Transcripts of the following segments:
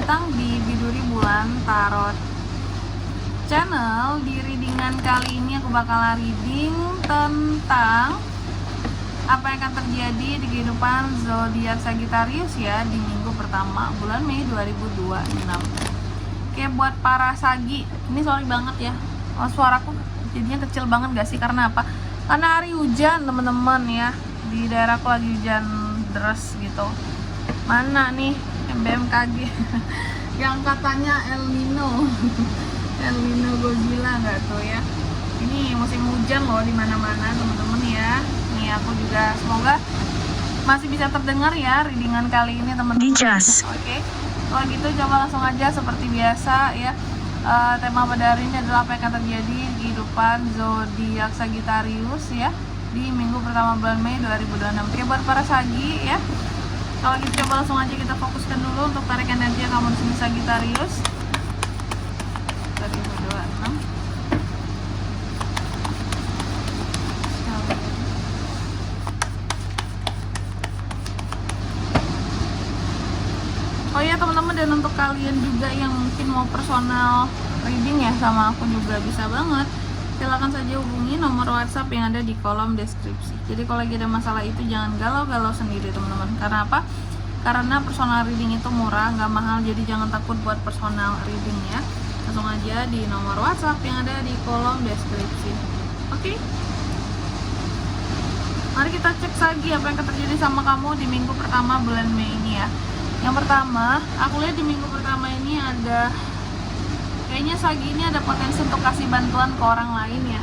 datang di Biduri Bulan Tarot Channel. Di readingan kali ini aku bakal reading tentang apa yang akan terjadi di kehidupan zodiak Sagittarius ya di minggu pertama bulan Mei 2026. Oke, buat para Sagi, ini sorry banget ya, suaraku jadinya kecil banget gak sih? Karena apa? Karena hari hujan teman-teman ya, di daerahku lagi hujan deras gitu. Mana nih BMKG yang katanya El Nino Godzilla nggak tuh ya? Ini musim hujan loh di mana-mana teman-teman ya. Nih aku juga semoga masih bisa terdengar ya readingan kali ini teman-teman. Oke, kalau gitu coba langsung aja seperti biasa ya. Tema pada hari ini adalah apa yang akan terjadi di kehidupan zodiak Sagittarius ya di minggu pertama bulan Mei 2026. Oke, buat para Sagi ya. Kalau gitu coba langsung aja kita fokuskan dulu untuk tarik energi kamu di sini Sagittarius. 2026. Oh iya teman-teman, dan untuk kalian juga yang mungkin mau personal reading ya sama aku juga bisa banget. Silakan saja hubungi nomor WhatsApp yang ada di kolom deskripsi. Jadi kalau lagi ada masalah itu jangan galau-galau sendiri teman-teman. Karena apa? Karena personal reading itu murah, nggak mahal. Jadi jangan takut buat personal reading ya. Langsung aja di nomor WhatsApp yang ada di kolom deskripsi. Oke? Mari kita cek lagi apa yang akan terjadi sama kamu di minggu pertama bulan Mei ini ya. Yang pertama, aku lihat di minggu pertama ini ada kayaknya Sagi ini ada potensi untuk kasih bantuan ke orang lain ya.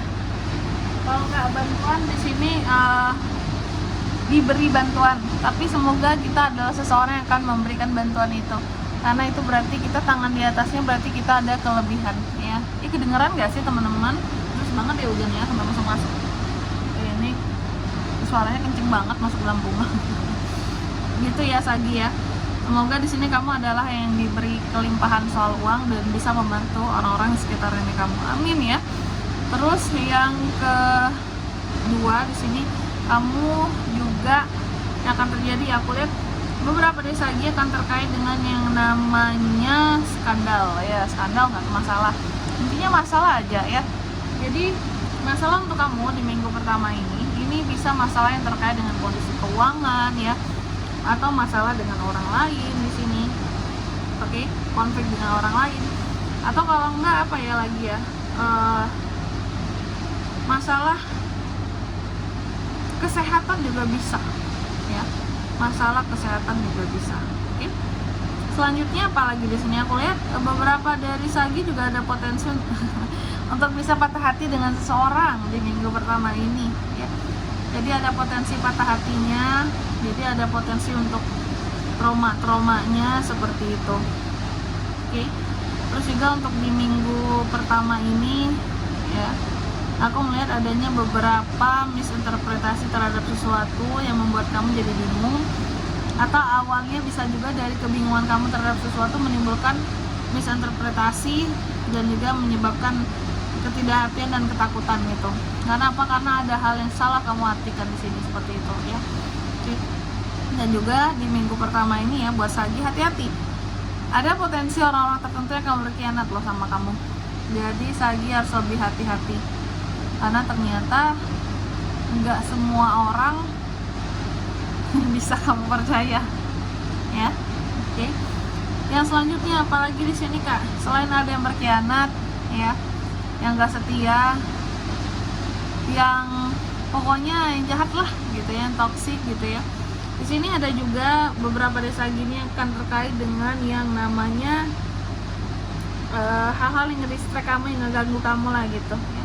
Kalau nggak bantuan di sini diberi bantuan, tapi semoga kita adalah seseorang yang akan memberikan bantuan itu. Karena itu berarti kita tangan di atasnya, berarti kita ada kelebihan ya. Ini kedengeran nggak sih teman-teman? Terus banget ya hujannya sampai masuk. Ini suaranya kenceng banget masuk dalam rumah. Gitu ya Sagi ya. Semoga di sini kamu adalah yang diberi kelimpahan soal uang dan bisa membantu orang-orang di sekitar ini kamu. Amin ya. Terus yang kedua di sini kamu juga yang akan terjadi, aku lihat beberapa dari Sagi akan terkait dengan yang namanya skandal ya. Skandal nggak masalah, intinya masalah aja ya. Jadi masalah untuk kamu di minggu pertama ini bisa masalah yang terkait dengan kondisi keuangan ya, atau masalah dengan orang lain di sini. Oke, konflik dengan orang lain, atau kalau enggak apa ya lagi ya, masalah kesehatan juga bisa ya, masalah kesehatan juga bisa. Oke, selanjutnya apalagi di sini aku lihat beberapa dari Sagi juga ada potensi untuk bisa patah hati dengan seseorang di minggu pertama ini ya. Jadi ada potensi patah hatinya, jadi ada potensi untuk traumanya seperti itu. Oke. Terus juga untuk di minggu pertama ini ya, aku melihat adanya beberapa misinterpretasi terhadap sesuatu yang membuat kamu jadi bingung, atau awalnya bisa juga dari kebingungan kamu terhadap sesuatu menimbulkan misinterpretasi dan juga menyebabkan ketidakhatian dan ketakutan gitu. Karena apa? Karena ada hal yang salah kamu artikan di sini seperti itu ya. Oke. Dan juga di minggu pertama ini ya buat Sagi, hati-hati. Ada potensi orang-orang tertentu yang akan berkhianat loh sama kamu. Jadi Sagi harus lebih hati-hati. Karena ternyata nggak semua orang bisa kamu percaya. Ya. Oke. Yang selanjutnya apalagi di sini Kak? Selain ada yang berkhianat ya, yang gak setia, yang pokoknya yang jahat lah gitu ya, yang toksik gitu ya. Di sini ada juga beberapa desa gini yang akan terkait dengan yang namanya hal-hal yang nge-distract kamu, yang ngeganggu kamu lah gitu ya.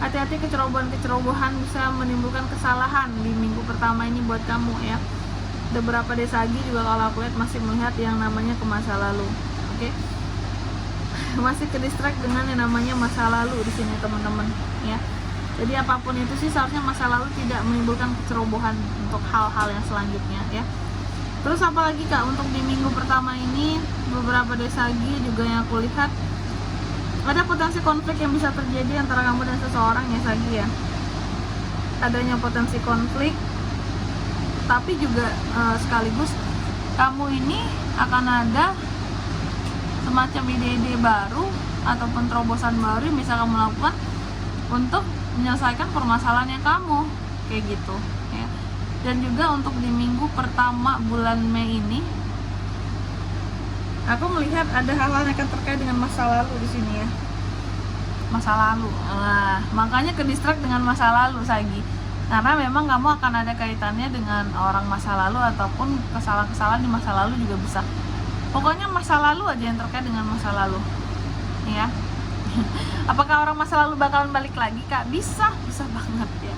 Hati-hati, kecerobohan bisa menimbulkan kesalahan di minggu pertama ini buat kamu ya. Beberapa desa juga kalau aku lihat masih melihat yang namanya ke masa lalu. Oke. Masih ke distract dengan yang namanya masa lalu di sini teman-teman ya. Jadi apapun itu sih seharusnya masa lalu tidak menimbulkan kecerobohan untuk hal-hal yang selanjutnya ya. Terus apalagi Kak, untuk di minggu pertama ini beberapa dari Sagi juga yang aku lihat ada potensi konflik yang bisa terjadi antara kamu dan seseorang ya Sagi ya. Adanya potensi konflik, tapi juga sekaligus kamu ini akan ada semacam ide-ide baru ataupun terobosan baru yang bisa kamu lakukan untuk menyelesaikan permasalahan yang kamu, kayak gitu ya. Dan juga untuk di minggu pertama bulan Mei ini, aku melihat ada hal-hal yang akan terkait dengan masa lalu di sini ya. Masa lalu, makanya ke distract dengan masa lalu Sagi, karena memang kamu akan ada kaitannya dengan orang masa lalu ataupun kesalahan-kesalahan di masa lalu juga bisa. Pokoknya masa lalu aja yang terkait dengan masa lalu ya. Apakah orang masa lalu bakalan balik lagi Kak? Bisa banget ya.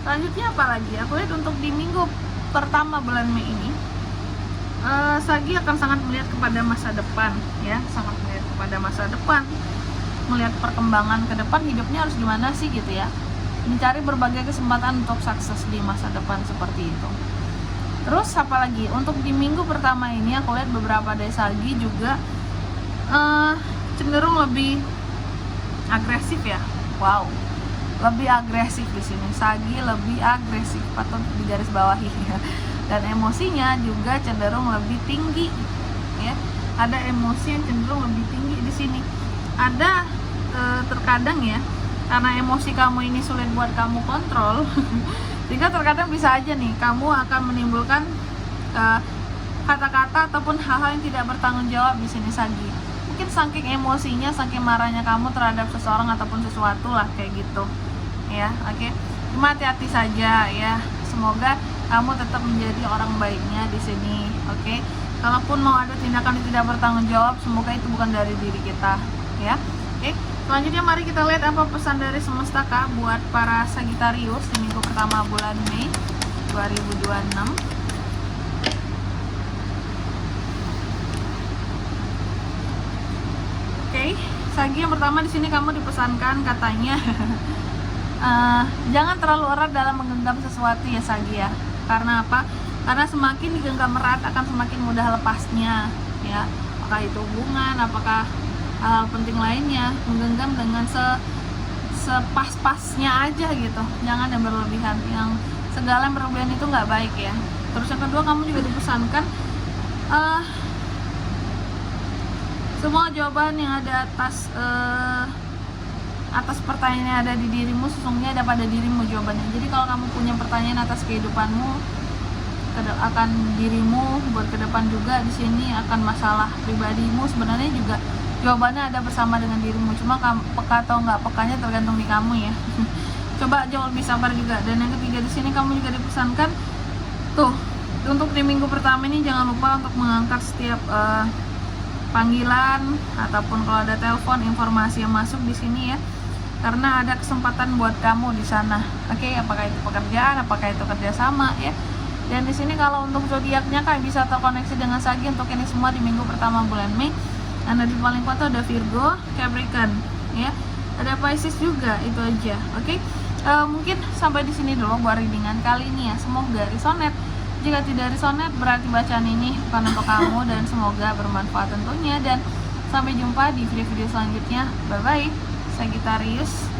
Selanjutnya apa lagi? Aku lihat untuk di minggu pertama bulan Mei ini, Sagi akan sangat melihat kepada masa depan ya, sangat melihat kepada masa depan, melihat perkembangan ke depan hidupnya harus gimana sih gitu ya, mencari berbagai kesempatan untuk sukses di masa depan seperti itu. Terus apa lagi? Untuk di minggu pertama ini aku lihat beberapa dari Sagi juga cenderung lebih agresif ya. Wow, lebih agresif di sini. Sagi lebih agresif, patut digarisbawahi ya. Dan emosinya juga cenderung lebih tinggi ya. Ada emosi yang cenderung lebih tinggi di sini. Ada terkadang ya, karena emosi kamu ini sulit buat kamu kontrol sehingga terkadang bisa aja nih kamu akan menimbulkan kata-kata ataupun hal-hal yang tidak bertanggung jawab di sini Sagi. Mungkin saking emosinya, saking marahnya kamu terhadap seseorang ataupun sesuatu lah kayak gitu ya. Oke. Cuma hati-hati saja ya. Semoga kamu tetap menjadi orang baiknya di sini. Oke. Kalaupun mau ada tindakan yang tidak bertanggung jawab, semoga itu bukan dari diri kita ya. Oke. Selanjutnya mari kita lihat apa pesan dari semesta Kak buat para Sagittarius di minggu pertama bulan Mei 2026. Sagi, yang pertama di sini kamu dipesankan katanya jangan terlalu erat dalam menggenggam sesuatu ya Sagi ya. Karena apa? Karena semakin digenggam erat akan semakin mudah lepasnya ya. Apakah itu hubungan, apakah hal penting lainnya, menggenggam dengan sepas-pasnya aja gitu. Jangan yang berlebihan, yang segala yang berlebihan itu nggak baik ya. Terus yang kedua kamu juga dipesankan semua jawaban yang ada atas pertanyaan yang ada di dirimu sesungguhnya ada pada dirimu jawabannya. Jadi kalau kamu punya pertanyaan atas kehidupanmu, akan dirimu buat ke depan juga, di sini akan masalah pribadimu, sebenarnya juga jawabannya ada bersama dengan dirimu. Cuma peka atau nggak pekanya tergantung di kamu ya. Coba jauh lebih sabar juga. Dan yang ketiga di sini kamu juga dipesankan tuh untuk di minggu pertama ini jangan lupa untuk mengangkat setiap panggilan ataupun kalau ada telepon, informasi yang masuk di sini ya, karena ada kesempatan buat kamu di sana. Oke, apakah itu pekerjaan, apakah itu kerjasama ya. Dan di sini kalau untuk zodiaknya Kak bisa terkoneksi dengan Sagi untuk ini semua di minggu pertama bulan Mei. Anda di paling kuat ada Virgo, Capricorn ya, ada Pisces juga, itu aja. Oke. Mungkin sampai di sini dulu buat readingan kali ini ya. Semoga resonate. Jika tidak resonate berarti bacaan ini bukan untuk kamu, dan semoga bermanfaat tentunya. Dan sampai jumpa di video-video selanjutnya. Bye bye Sagittarius.